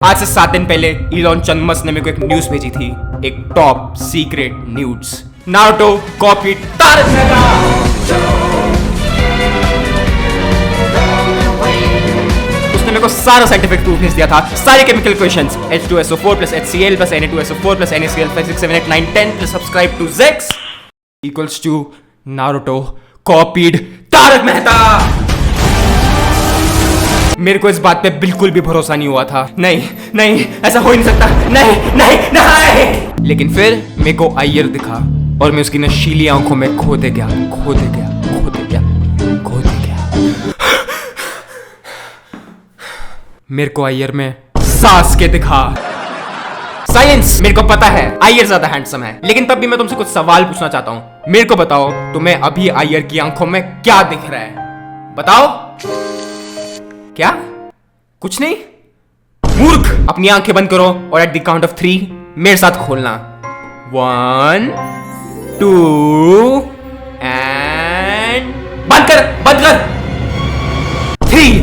आज से 7 दिन पहले इलॉन चंद ने मेरे को एक न्यूज भेजी थी, एक top secret news. Naruto copy Tarak Mehta. उसने मेरे को सारा साइंटिफिक प्रूफ भेज दिया था, सारे chemical equations, H2SO4 plus HCl plus Na2SO4 plus NaCl 5 6 7 8 9 10 plus subscribe to Zex equals to Naruto copied Tarak Mehta. मेरे को इस बात पे बिल्कुल भी भरोसा नहीं हुआ था। नहीं नहीं, ऐसा हो ही नहीं सकता। नहीं नहीं नहीं। लेकिन फिर मेरे को अय्यर दिखा और मैं उसकी नशीली आंखों में खोते गया। मेरे को अय्यर में सास्के दिखा। साइलेंस। मेरे को पता है अय्यर ज्यादा हैंडसम है, लेकिन तब भी मैं तुमसे कुछ सवाल पूछना चाहता हूँ। मेरे को बताओ, तुम्हें अभी अय्यर की आंखों में क्या दिख रहा है? बताओ। क्या? कुछ नहीं? मूर्ख, अपनी आंखें बंद करो और एट द काउंट ऑफ 3 मेरे साथ खोलना। 1 2 एंड बंद कर 3।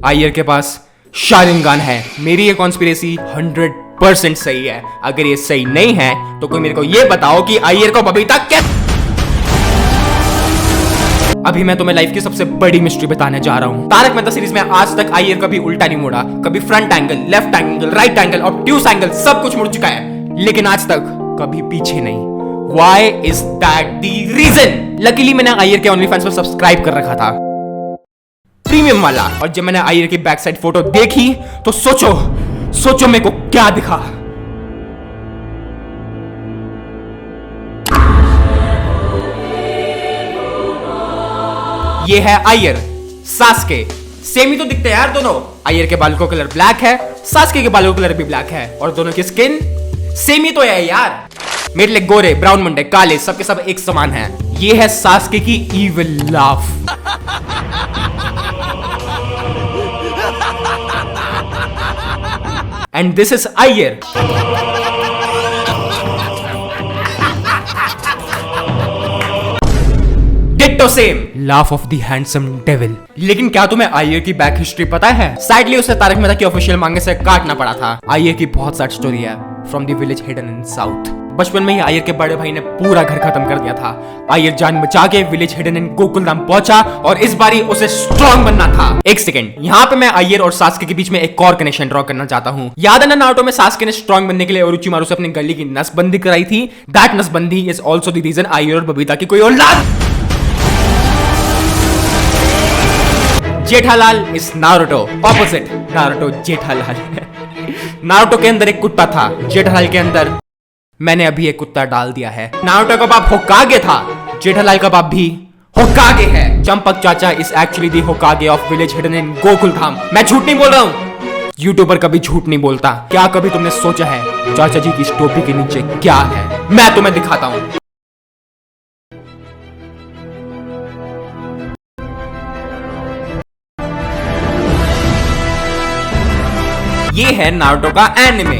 अय्यर के पास शारिंगान है। मेरी ये कॉन्स्पिरेसी 100% सही है। अगर ये सही नहीं है तो कोई मेरे को ये बताओ कि अय्यर को बबीता क्या। अभी मैं तुम्हें लाइफ की सबसे बड़ी मिस्ट्री बताने जा रहा हूं। तारक मेहता सीरीज में आज तक अय्यर कभी उल्टा नहीं मुड़ा, कभी front angle, left angle, right angle, obtuse angle सब कुछ मुड़ चुका है, लेकिन आज तक कभी पीछे नहीं। Why is that the reason? Luckily मैंने अय्यर के OnlyFans पर सब्सक्राइब कर रखा था, प्रीमियम वाला, और जब मैंने अय्यर की बैक साइड फोटो देखी तो सोचो मेरे को क्या दिखा। ये है अय्यर, सास्के। सेम ही तो दिखते हैं यार दोनों। अय्यर के बालों का कलर ब्लैक है, सास्के के बालों का कलर भी ब्लैक है, और दोनों की स्किन सेम ही तो है यार। मेरे लिए गोरे, ब्राउन मुंडे, काले सबके सब एक समान है। ये है सास्के की evil laugh. And this is Iyer. Ditto same, laugh of the handsome devil. लेकिन क्या तुम्हें अय्यर की बैक हिस्ट्री पता है? साइडली उसे तारक मेहता की ऑफिशियल मांगे से काटना पड़ा था। अय्यर की बहुत सैड स्टोरी है, from the village hidden in south. बचपन में ही अय्यर के बड़े भाई ने पूरा घर खत्म कर दिया था। अय्यर जान बचा के विलेज हिडन इन गोकुलधाम पहुंचा और इस बारी उसे स्ट्रॉन्ग बनना था। एक सेकंड, यहाँ पे मैं अय्यर और सास्के के बीच में एक और कनेक्शन ड्रॉ करना चाहता हूँ। याद है ना, नारुतो में सास्के ने स्ट्रॉन्ग बनने के लिए ओरोचिमारू से अपनी गली की नसबंदी कराई थी। दैट नसबंदी is also the reason Iyer और बबीता की कोई औलाद। Jethalal is Naruto, opposite Naruto Jethalal. Naruto के अंदर एक कुत्ता था, जेठालाल के अंदर मैंने अभी एक कुत्ता डाल दिया है। नारुतो का बाप होकागे था, जेठालाल का बाप भी होकागे है। चंपक चाचा is actually the होकागे of village hidden in Gokuldham. मैं झूठ नहीं बोल रहा हूँ, यूट्यूबर कभी झूठ नहीं बोलता। क्या कभी तुमने सोचा है चाचा जी की इस टोपी के नीचे क्या है? मैं तुम्हें दिखाता हूँ। ये है नारुतो का anime,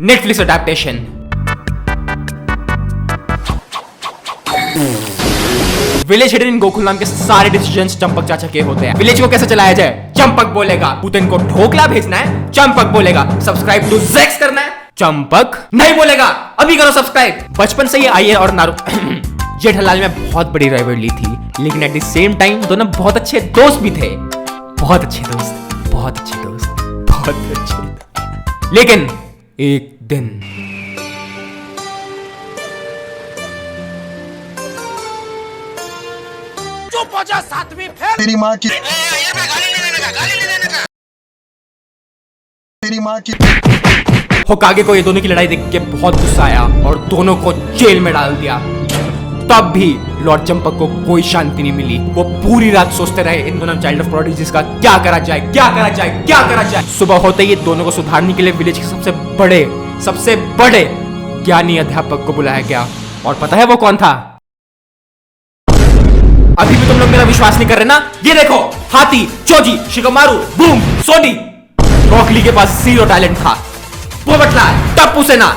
Netflix adaptation. Village hidden in Gokuldham के सारे डिसीजंस चंपक चाचा के होते हैं। विलेज को कैसे चलाया जाए, चंपक बोलेगा। पुतिन को ढोकला भेजना है, चंपक बोलेगा। सब्सक्राइब टू जेक्स करना है, चंपक नहीं बोलेगा। अभी करो सब्सक्राइब। बचपन से ही अय्यर और नारुतो जेठालाल में बहुत बड़ी राइवलरी थी, लेकिन एट द सेम टाइम दोनों बहुत अच्छे दोस्त भी थे। बहुत अच्छे दोस्त। लेकिन एक दिन चुप हो जा, सातवीं फेल। तेरी माँ की होकागे को ये दोनों की लड़ाई देख के बहुत गुस्सा आया और दोनों को जेल में डाल दिया। तब भी लॉर्ड चंपक को कोई शांति नहीं मिली। वो पूरी रात सोचते रहे इन दोनों चाइल्ड ऑफ प्रोडिजीज का क्या करा जाए। सुबह होते ही दोनों को सुधारने के लिए विलेज के सबसे बड़े ज्ञानी अध्यापक को बुलाया गया। और पता है वो कौन था? अभी भी तुम लोग मेरा विश्वास नहीं कर रहे ना? ये देखो, हाथी, चोजी, शिकमारू, बूम, सोनी। रॉकली के पास 0 टैलेंट था। पोपटलाल, टप्पू सेना,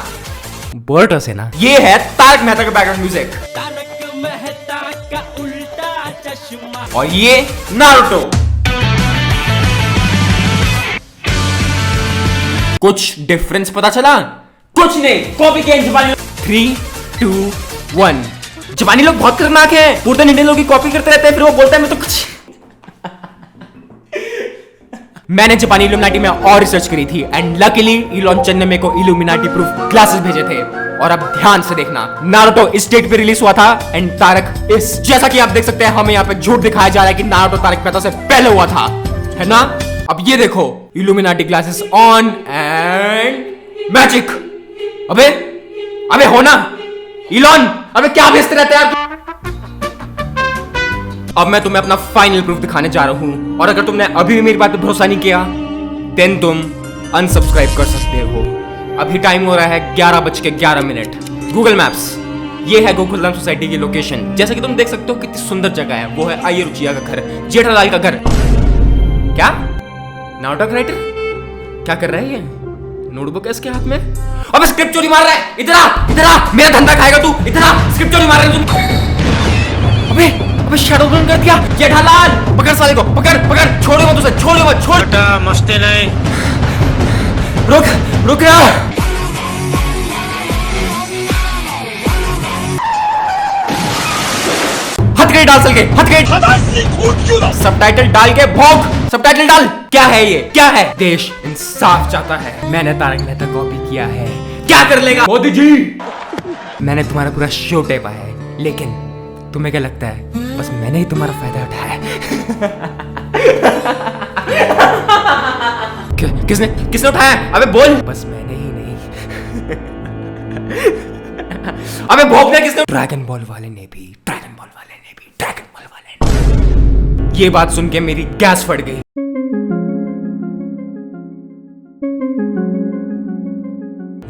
बर्ट सेना। ये है तारक मेहता का बैकग्राउंड म्यूजिक। और ये नारुतो। कुछ डिफरेंस पता चला? कुछ नहीं, कॉपी किया जापानी। 3, 2, 1। जापानी लोग बहुत खतरनाक है, पूरे इंडियन लोग की कॉपी करते रहते हैं, फिर वो बोलता है मैं तो कुछ। मैंने जापानी इल्यूमिनाटी में और रिसर्च करी थी एंड लकीली इलॉन चन ने मेरे को इल्यूमिनाटी प्रूफ ग्लासेस भेजे थे। और अब ध्यान से देखना, नारुतो इस डेट पे रिलीज हुआ था एंड तारक इस। जैसा कि आप देख सकते हैं हमें यहाँ पे झूठ दिखाया जा रहा है कि नारुतो तारक पैदा से पहले हुआ था, है ना? अब ये देखो, illuminati glasses on and magic. अबे अबे हो ना इलॉन, अबे क्या भेजते रहते हैं यार? अब मैं तुम्हें अपना फाइनल प्रूफ दिखाने जा रहा हूं और अगर तुमने अभी भी मेरी बात पे भरोसा नहीं किया देन तुम अनसब्सक्राइब कर सकते हो। अभी टाइम हो रहा है 11:11। गूगल मैप्स, ये है गोकुलधाम सोसाइटी की लोकेशन। जैसा कि तुम देख सकते हो कितनी सुंदर जगह है, वो है आयर उचिया का घर, जेठालाल का घर। क्या नाटक राइटर क्या कर रहा है ये? नोटबुक है इसके हाथ में। अबे स्क्रिप्ट चोरी मार रहा है, इधर आ, मेरा धंधा खाएगा तू, इधर आ, स्क्रिप्ट चोरी मार रहा है तुम। अबे शैडो बन कर दिया। जेठालाल पकड़ साले को, पकड़ छोड़ो मत उसे, छोड़ो मत, छोड़। बेटा मस्ती नहीं। रुक यार। हथकड़ी डाल सल के, हथकड़ी। सबटाइटल डाल के भोग, सबटाइटल डाल। क्या है ये, क्या है? देश इंसाफ चाहता है। मैंने तारक मेहता कॉपी किया है, क्या कर लेगा मोदी जी? मैंने तुम्हारा पूरा शो टेपा है, लेकिन तुम्हें क्या लगता है बस मैंने ही तुम्हारा फायदा उठाया? किसने उठाया? अबे बोल। बस मैंने ही नहीं। अबे भोगना किसने? ड्रैगन बॉल वाले ने भी। ये बात सुन के मेरी गैस फट गई।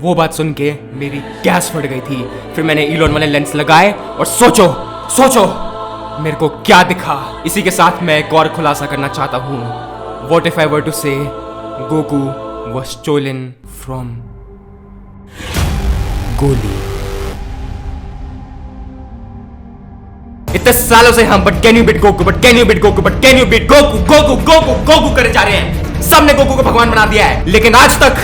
वो बात सुन के मेरी गैस फट गई थी। फिर मैंने इलॉन वाले लेंस लगाए और सोचो मेरे को क्या दिखा। इसी के साथ मैं एक और खुलासा करना चाहता हूं। What if I were to say Goku was stolen from गोली? इतने सालों से हम but can you beat Goku, but can you beat Goku, but can you beat Goku Goku Goku Goku करे जा रहे हैं। सबने गोकू को भगवान बना दिया है, लेकिन आज तक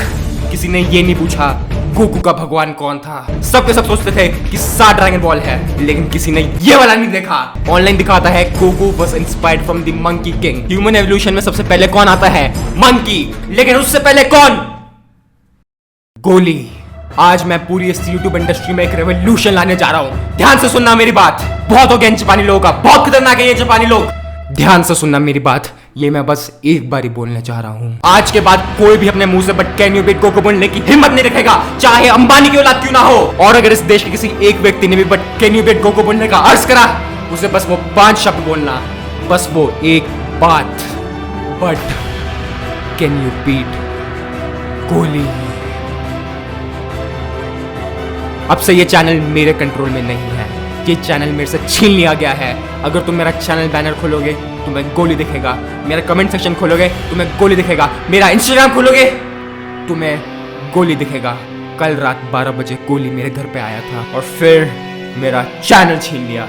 किसी ने ये नहीं पूछा गोकू का भगवान कौन था। सब सोचते थे कि 7 ड्रैगन बॉल है, लेकिन किसी ने ये वाला नहीं देखा। ऑनलाइन दिखाता है Goku was inspired from the monkey king. Human evolution में सबसे पहले कौन आता है? मंकी। लेकिन उससे पहले कौन? गोली। आज मैं पूरी इस यूट्यूब इंडस्ट्री में एक रेवोल्यूशन लाने जा रहा हूं। ध्यान से सुनना मेरी बात। बहुत हो गया इन जापानी लोगों का, बहुत खतरनाक है ये जापानी लोग। ध्यान से सुनना मेरी बात, ये मैं बस एक बार ही बोलने जा रहा हूँ। आज के बाद कोई भी अपने मुंह से but can you beat Goku बोलने की हिम्मत नहीं रखेगा, चाहे अंबानी की औलाद क्यों ना हो। और अगर इस देश के किसी एक व्यक्ति ने भी but can you beat Goku बोलने का अर्ज करा, उसे बस वो 5 शब्द बोलना, बस वो एक बात, बट कैन यू बीट गोली। अब से ये चैनल मेरे कंट्रोल में नहीं है, ये चैनल मेरे से छीन लिया गया है। अगर तुम मेरा चैनल बैनर खोलोगे तुम्हें गोली दिखेगा, मेरा कमेंट सेक्शन खोलोगे तुम्हें गोली दिखेगा, मेरा इंस्टाग्राम खोलोगे तुम्हें गोली दिखेगा। कल रात 12 बजे गोली मेरे घर पे आया था और फिर मेरा चैनल छीन लिया।